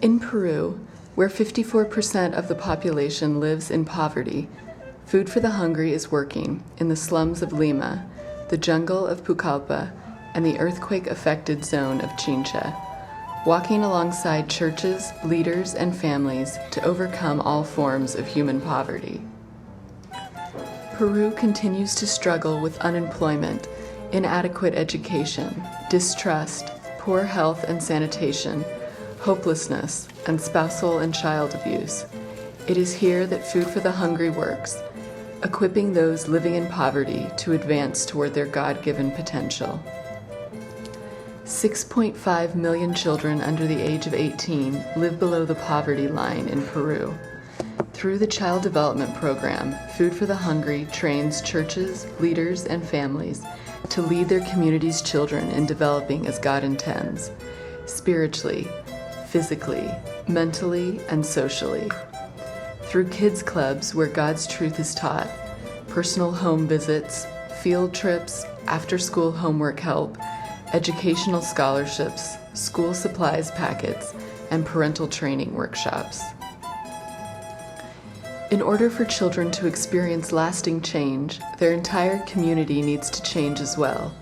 In Peru, where 54% of the population lives in poverty, Food for the Hungry is working in the slums of Lima, the jungle of Pucallpa, and the earthquake-affected zone of Chincha, walking alongside churches, leaders, and families to overcome all forms of human poverty. Peru continues to struggle with unemployment, inadequate education, distrust, poor health and sanitation, hopelessness, and spousal and child abuse. It is here that Food for the Hungry works, equipping those living in poverty to advance toward their God-given potential. 6.5 million children under the age of 18 live below the poverty line in Peru. Through the Child Development Program, Food for the Hungry trains churches, leaders, and families to lead their community's children in developing as God intends, spiritually, physically, mentally, and socially. Through kids' clubs where God's truth is taught, personal home visits, field trips, after-school homework help, educational scholarships, school supplies packets, and parental training workshops. In order for children to experience lasting change, their entire community needs to change as well.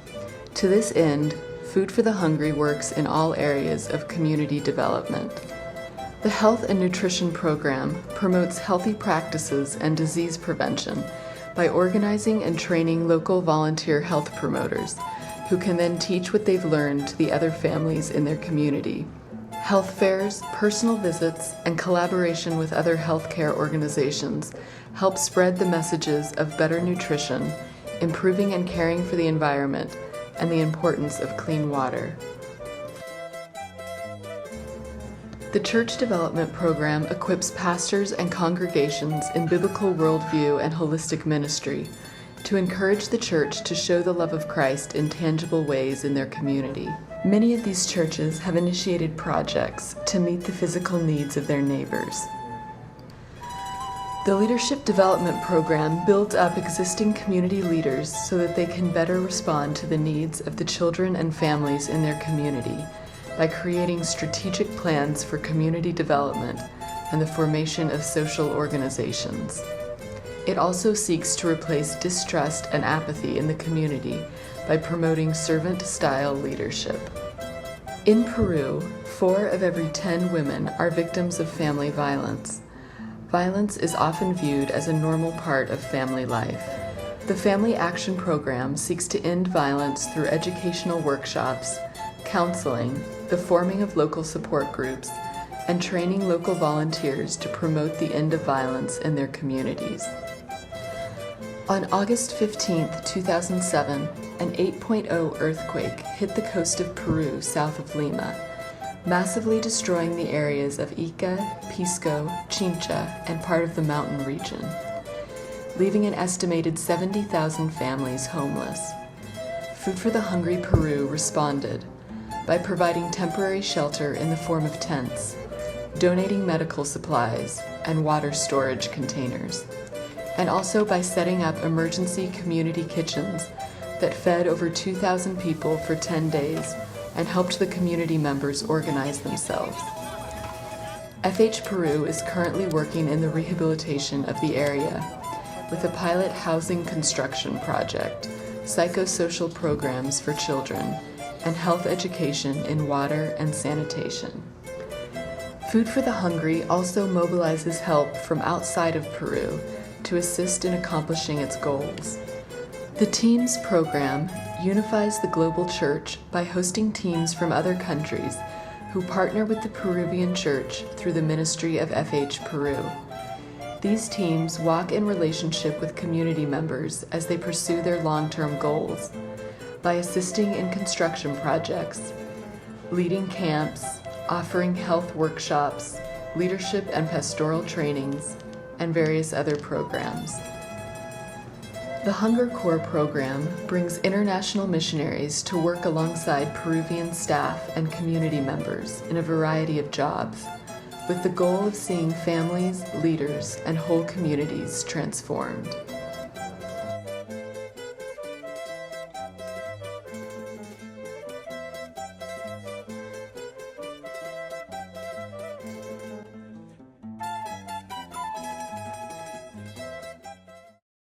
To this end, Food for the Hungry works in all areas of community development. The Health and Nutrition Program promotes healthy practices and disease prevention by organizing and training local volunteer health promoters, who can then teach what they've learned to the other families in their community. Health fairs, personal visits, and collaboration with other healthcare organizations help spread the messages of better nutrition, improving and caring for the environment, and the importance of clean water. The Church Development Program equips pastors and congregations in biblical worldview and holistic ministry to encourage the church to show the love of Christ in tangible ways in their community. Many of these churches have initiated projects to meet the physical needs of their neighbors. The Leadership Development Program builds up existing community leaders so that they can better respond to the needs of the children and families in their community by creating strategic plans for community development and the formation of social organizations. It also seeks to replace distrust and apathy in the community by promoting servant-style leadership. In Peru, 4 of every 10 women are victims of family violence. Violence is often viewed as a normal part of family life. The Family Action Program seeks to end violence through educational workshops, counseling, the forming of local support groups, and training local volunteers to promote the end of violence in their communities. On August 15, 2007, an 8.0 earthquake hit the coast of Peru south of Lima, massively destroying the areas of Ica, Pisco, Chincha, and part of the mountain region, leaving an estimated 70,000 families homeless. Food for the Hungry Peru responded by providing temporary shelter in the form of tents, donating medical supplies and water storage containers, and also by setting up emergency community kitchens that fed over 2,000 people for 10 days and helped the community members organize themselves. FHPeru is currently working in the rehabilitation of the area with a pilot housing construction project, psychosocial programs for children, and health education in water and sanitation. Food for the Hungry also mobilizes help from outside of Peru to assist in accomplishing its goals. The Teams program unifies the global church by hosting teams from other countries who partner with the Peruvian church through the ministry of FHPeru. These teams walk in relationship with community members as they pursue their long-term goals by assisting in construction projects, leading camps, offering health workshops, leadership and pastoral trainings, and various other programs. The Hunger Corps program brings international missionaries to work alongside Peruvian staff and community members in a variety of jobs, with the goal of seeing families, leaders, and whole communities transformed.